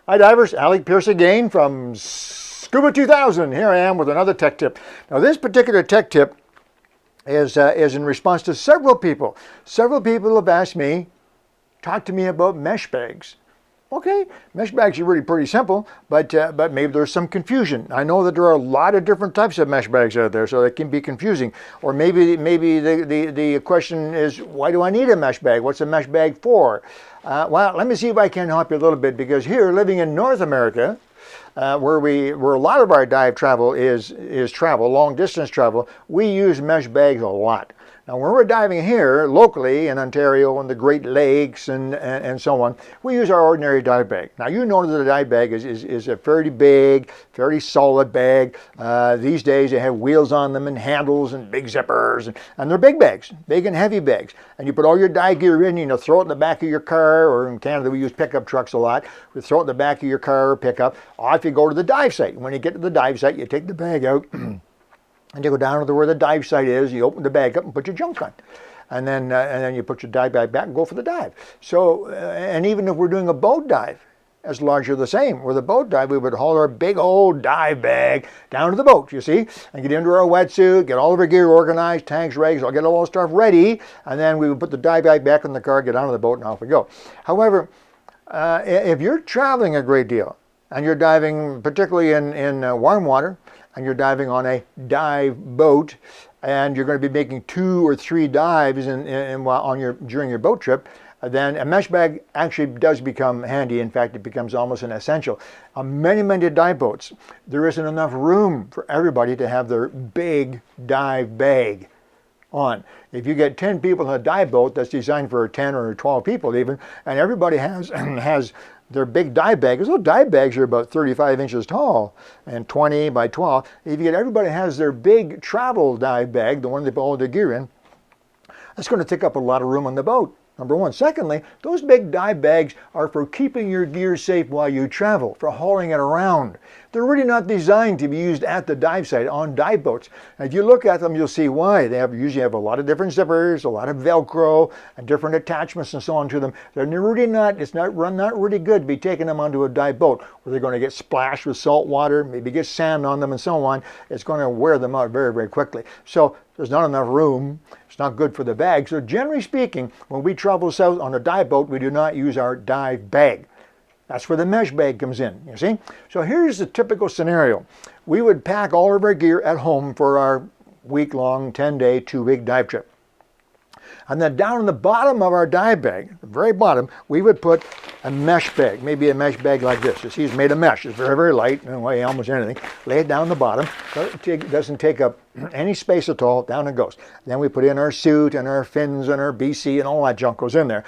Hi divers, Alec Peirce again from Scuba 2000. Here I am with another tech tip. Now this particular tech tip is in response to several people. Several people have asked me, talk to me about mesh bags. Okay, mesh bags are really pretty simple, but maybe there's some confusion. I know that there are a lot of different types of mesh bags out there, so it can be confusing. Or maybe the question is, why do I need a mesh bag? What's a mesh bag for? Well, let me see if I can help you a little bit, because here, living in North America, where a lot of our dive travel is travel, long distance travel, we use mesh bags a lot. Now, when we're diving here locally in Ontario and the Great Lakes and so on, we use our ordinary dive bag. Now, you know that a dive bag is a fairly big, fairly solid bag. These days, they have wheels on them and handles and big zippers, and they're big bags, big and heavy bags. And you put all your dive gear in, you know, throw it in the back of your car, or in Canada, we use pickup trucks a lot. We throw it in the back of your car or pickup. Off you go to the dive site. When you get to the dive site, you take the bag out. And you go down to where the dive site is, you open the bag up and put your junk on. And then you put your dive bag back and go for the dive. So, and even if we're doing a boat dive, as largely the same. With a boat dive, we would haul our big old dive bag down to the boat, you see, and get into our wetsuit, get all of our gear organized, tanks, rigs, I'll get all the stuff ready, and then we would put the dive bag back in the car, get onto the boat, and off we go. However, if you're traveling a great deal, and you're diving particularly in warm water, and you're diving on a dive boat, and you're going to be making 2 or 3 dives during your boat trip, then a mesh bag actually does become handy. In fact, it becomes almost an essential. On many dive boats, there isn't enough room for everybody to have their big dive bag on. If you get 10 people in a dive boat that's designed for 10 or 12 people even, and everybody has their big dive bags. Those dive bags are about 35 inches tall and 20 by 12. If you get everybody has their big travel dive bag, the one they put all their gear in, that's going to take up a lot of room on the boat. Number one. Secondly, those big dive bags are for keeping your gear safe while you travel, for hauling it around. They're really not designed to be used at the dive site on dive boats. And if you look at them, you'll see why. They usually have a lot of different zippers, a lot of Velcro, and different attachments and so on to them. They're really not, it's not really good to be taking them onto a dive boat where they're going to get splashed with salt water, maybe get sand on them and so on. It's going to wear them out very quickly. So there's not enough room. It's not good for the bag. So generally speaking, when we travel south on a dive boat, we do not use our dive bag. That's where the mesh bag comes in, you see? So here's the typical scenario. We would pack all of our gear at home for our week-long, 10-day, 2-week dive trip. And then down in the bottom of our dive bag, the very bottom, we would put a mesh bag, maybe a mesh bag like this. You see, it's made of mesh. It's very light, and weigh almost anything. Lay it down the bottom. It doesn't take up any space at all. Down it goes. Then we put in our suit and our fins and our BC and all that junk goes in there.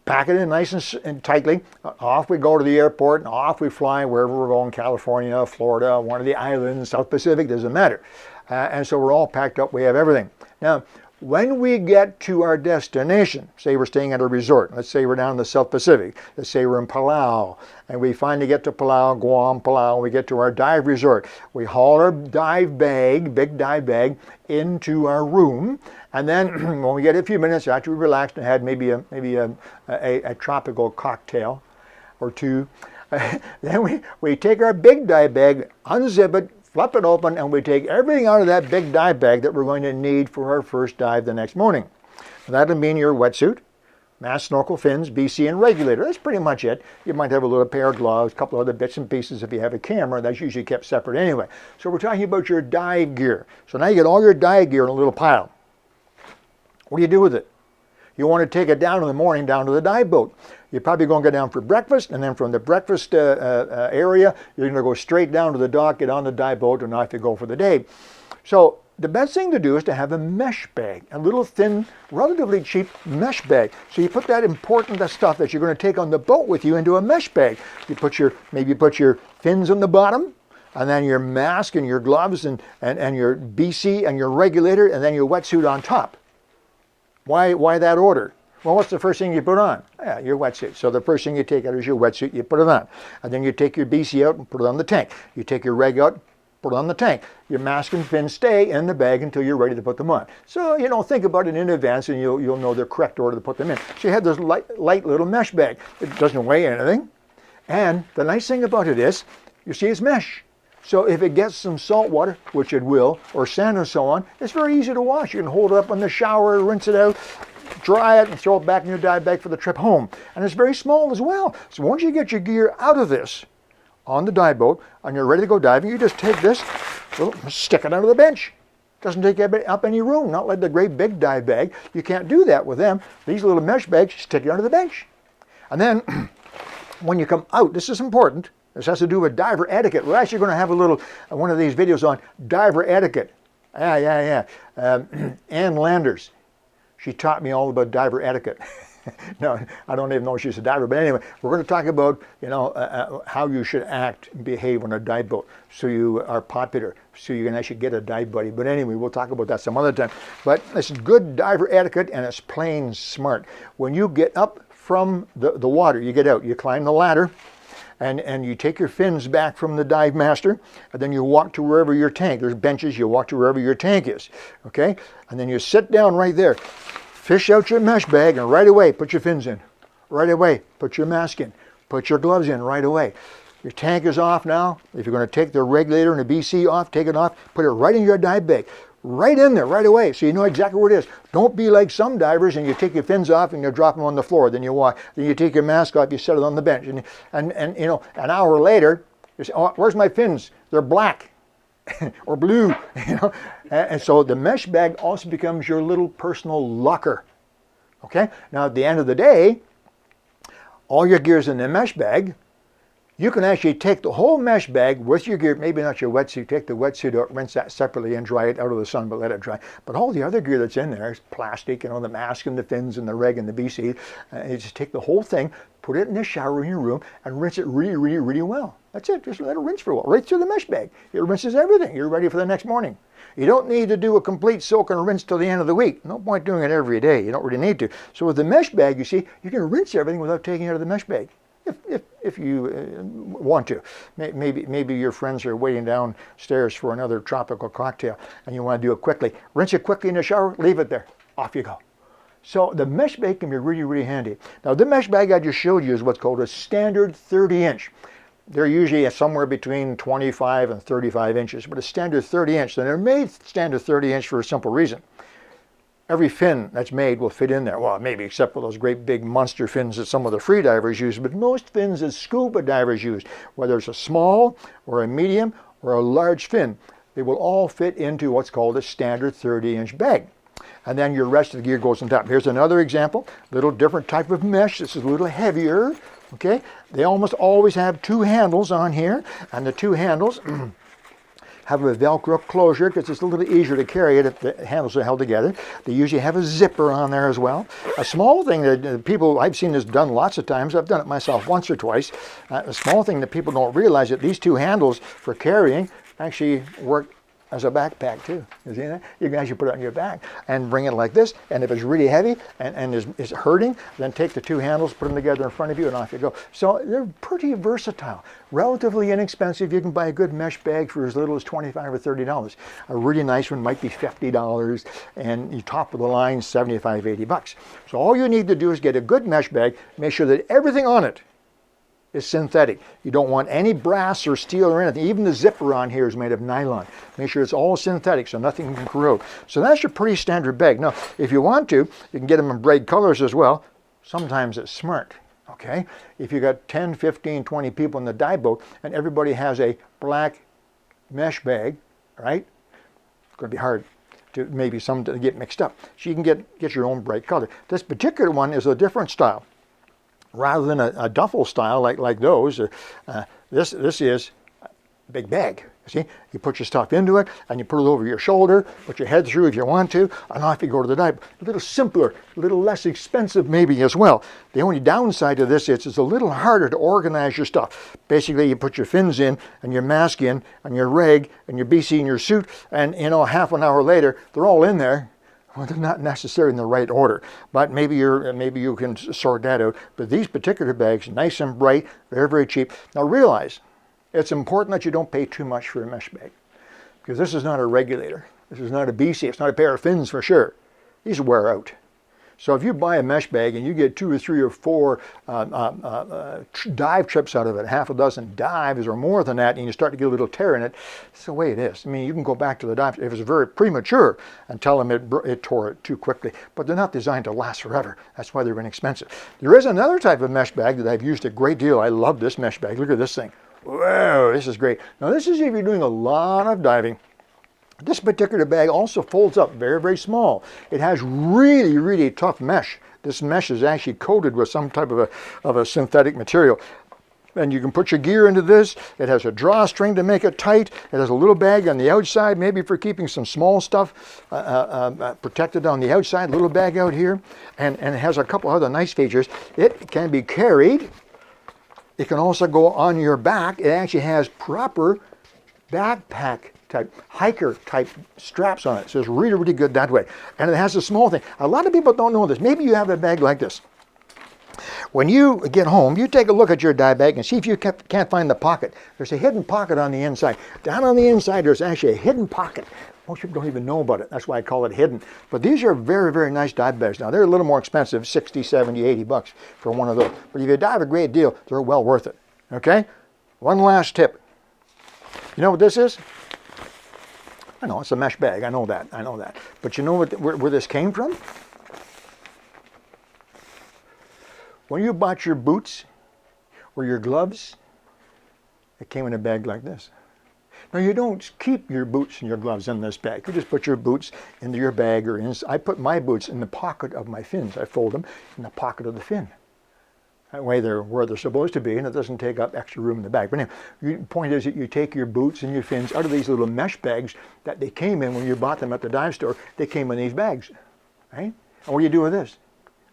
Pack it in nice and tightly. Off we go to the airport, and off we fly wherever we're going, California, Florida, one of the islands, South Pacific, doesn't matter. And so we're all packed up. We have everything. Now, when we get to our destination, say we're staying at a resort, let's say we're down in the South Pacific, let's say we're in Palau, and we finally get to Palau, Guam, Palau, and we get to our dive resort. We haul our dive bag, big dive bag, into our room, and then when we get a few minutes after we relaxed and had maybe a tropical cocktail or two, then we take our big dive bag, unzip it, flip it open, and we take everything out of that big dive bag that we're going to need for our first dive the next morning. That'll mean your wetsuit, mask, snorkel, fins, BC, and regulator. That's pretty much it. You might have a little pair of gloves, a couple other bits and pieces if you have a camera. That's usually kept separate anyway. So we're talking about your dive gear. So now you get all your dive gear in a little pile. What do you do with it? You want to take it down in the morning down to the dive boat. You're probably going to go down for breakfast, and then from the breakfast area, you're going to go straight down to the dock, get on the dive boat, and off you go for the day. So the best thing to do is to have a mesh bag, a little thin, relatively cheap mesh bag. So you put that important stuff that you're going to take on the boat with you into a mesh bag. Maybe you put your fins on the bottom, and then your mask and your gloves and your BC and your regulator, and then your wetsuit on top. Why that order? Well, what's the first thing you put on? Yeah, your wetsuit. So the first thing you take out is your wetsuit, you put it on. And then you take your BC out and put it on the tank. You take your reg out, put it on the tank. Your mask and fins stay in the bag until you're ready to put them on. So, think about it in advance, and you'll know the correct order to put them in. So you have this light little mesh bag. It doesn't weigh anything. And the nice thing about it is, you see it's mesh. So if it gets some salt water, which it will, or sand and so on, it's very easy to wash. You can hold it up in the shower, rinse it out, dry it, and throw it back in your dive bag for the trip home. And it's very small as well. So once you get your gear out of this on the dive boat and you're ready to go diving, you just take this, stick it under the bench. Doesn't take up any room, not like the great big dive bag. You can't do that with them. These little mesh bags, stick it under the bench. And then when you come out, this is important. This has to do with diver etiquette. We're actually going to have a little, one of these videos on diver etiquette. Ann Landers, she taught me all about diver etiquette. No, I don't even know if she's a diver, but anyway, we're going to talk about, how you should act and behave on a dive boat so you are popular, so you can actually get a dive buddy. But anyway, we'll talk about that some other time. But it's good diver etiquette, and it's plain smart. When you get up from the water, you get out, you climb the ladder, and you take your fins back from the dive master, and then you walk to wherever your tank, there's benches, you walk to wherever your tank is, okay? And then you sit down right there, fish out your mesh bag, and right away, put your fins in. Right away, put your mask in. Put your gloves in right away. Your tank is off now. If you're going to take the regulator and the BC off, take it off, put it right in your dive bag. Right in there, right away, so you know exactly where it is. Don't be like some divers and you take your fins off and you drop them on the floor. Then you walk. Then you take your mask off, you set it on the bench. And an hour later, you say, oh, where's my fins? They're black or blue. And so the mesh bag also becomes your little personal locker. Okay? Now at the end of the day, all your gear's in the mesh bag. You can actually take the whole mesh bag with your gear, maybe not your wetsuit, take the wetsuit out, rinse that separately and dry it out of the sun, but let it dry. But all the other gear that's in there is plastic, the mask and the fins and the reg and the BC. You just take the whole thing, put it in the shower in your room, and rinse it really, really, really well. That's it, just let it rinse for a while, right through the mesh bag. It rinses everything. You're ready for the next morning. You don't need to do a complete soak and rinse till the end of the week. No point doing it every day. You don't really need to. So with the mesh bag, you see, you can rinse everything without taking it out of the mesh bag. If you want to. Maybe your friends are waiting downstairs for another tropical cocktail and you want to do it quickly. Rinse it quickly in the shower, leave it there. Off you go. So the mesh bag can be really, really handy. Now the mesh bag I just showed you is what's called a standard 30-inch. They're usually somewhere between 25 and 35 inches, but a standard 30-inch. And they're made standard 30-inch for a simple reason. Every fin that's made will fit in there. Well, maybe except for those great big monster fins that some of the free divers use, but most fins that scuba divers use, whether it's a small or a medium or a large fin, they will all fit into what's called a standard 30-inch bag. And then your rest of the gear goes on top. Here's another example, little different type of mesh. This is a little heavier, okay? They almost always have two handles on here, and the two handles have a Velcro closure because it's a little easier to carry it if the handles are held together. They usually have a zipper on there as well. A small thing that people, I've seen this done lots of times, I've done it myself once or twice, a small thing that people don't realize that these two handles for carrying actually work as a backpack too. You see that? You can actually put it on your back and bring it like this, and if it's really heavy and is hurting, then take the two handles, put them together in front of you, and off you go. So they're pretty versatile. Relatively inexpensive. You can buy a good mesh bag for as little as $25 or $30. A really nice one might be $50, and you top of the line, $75, $80. So all you need to do is get a good mesh bag, make sure that everything on it is synthetic. You don't want any brass or steel or anything. Even the zipper on here is made of nylon. Make sure it's all synthetic so nothing can corrode. So that's your pretty standard bag. Now, if you want to, you can get them in bright colors as well. Sometimes it's smart, okay? If you got 10, 15, 20 people in the dive boat and everybody has a black mesh bag, right? It's going to be hard to maybe some to get mixed up. So you can get your own bright color. This particular one is a different style. Rather than a duffel style like those, this is a big bag. See, you put your stuff into it and you put it over your shoulder, put your head through if you want to, and off you go to the dive. A little simpler, a little less expensive maybe as well. The only downside to this is it's a little harder to organize your stuff. Basically, you put your fins in and your mask in and your reg and your BC and your suit, and half an hour later, they're all in there. Well, they're not necessarily in the right order, but maybe you can sort that out. But these particular bags, nice and bright, they're very cheap. Now realize, it's important that you don't pay too much for a mesh bag, because this is not a regulator. This is not a BC. It's not a pair of fins for sure. These wear out. So if you buy a mesh bag and you get 2 or 3 or 4 dive trips out of it, half a dozen dives or more than that, and you start to get a little tear in it, it's the way it is. I mean, you can go back to the dive if it's very premature and tell them it tore it too quickly, but they're not designed to last forever. That's why they're inexpensive. There is another type of mesh bag that I've used a great deal. I love this mesh bag. Look at this thing. Whoa, this is great. Now this is if you're doing a lot of diving. This particular bag also folds up very, very small. It has really, really tough mesh. This mesh is actually coated with some type of a synthetic material. And you can put your gear into this. It has a drawstring to make it tight. It has a little bag on the outside, maybe for keeping some small stuff protected on the outside, little bag out here. And it has a couple other nice features. It can be carried. It can also go on your back. It actually has proper backpack type, hiker type straps on it. So it's really, really good that way. And it has a small thing. A lot of people don't know this. Maybe you have a bag like this. When you get home, you take a look at your dive bag and see if you can't find the pocket. There's a hidden pocket on the inside. Down on the inside, there's actually a hidden pocket. Most people don't even know about it. That's why I call it hidden. But these are very, very nice dive bags. Now, they're a little more expensive, 60, 70, 80 bucks for one of those. But if you dive a great deal, they're well worth it. Okay? One last tip. You know what this is? I know, it's a mesh bag. I know that. But you know where this came from? When you bought your boots or your gloves, it came in a bag like this. Now, you don't keep your boots and your gloves in this bag. You just put your boots into your bag or I put my boots in the pocket of my fins. I fold them in the pocket of the fin. That way they're where they're supposed to be and it doesn't take up extra room in the bag. But anyway, the point is that you take your boots and your fins out of these little mesh bags that they came in when you bought them at the dive store. They came in these bags, right? And what do you do with this?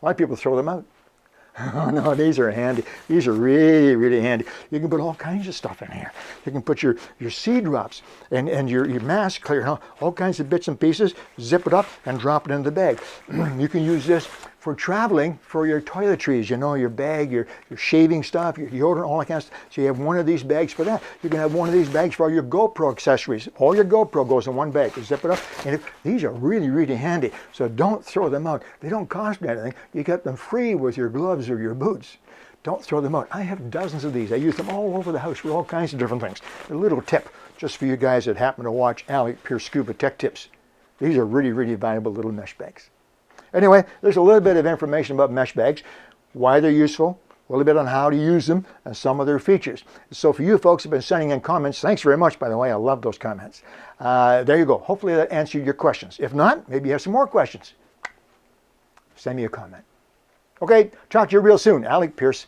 A lot of people throw them out. Oh no, these are handy. These are really, really handy. You can put all kinds of stuff in here. You can put your seed drops and your mask clear, all kinds of bits and pieces, zip it up and drop it in the bag. You can use this for traveling for your toiletries, you know, your bag, your shaving stuff, your deodorant, all that kind of stuff. So you have one of these bags for that. You can have one of these bags for all your GoPro accessories. All your GoPro goes in one bag. You zip it up. And these are really, really handy. So don't throw them out. They don't cost anything. You get them free with your gloves or your boots. Don't throw them out. I have dozens of these. I use them all over the house for all kinds of different things. A little tip just for you guys that happen to watch Alec, Peirce, Scuba Tech Tips. These are really, really valuable little mesh bags. Anyway, there's a little bit of information about mesh bags, why they're useful, a little bit on how to use them, and some of their features. So for you folks who have been sending in comments, thanks very much, by the way. I love those comments. There you go. Hopefully that answered your questions. If not, maybe you have some more questions. Send me a comment. Okay, talk to you real soon. Alec, Peirce.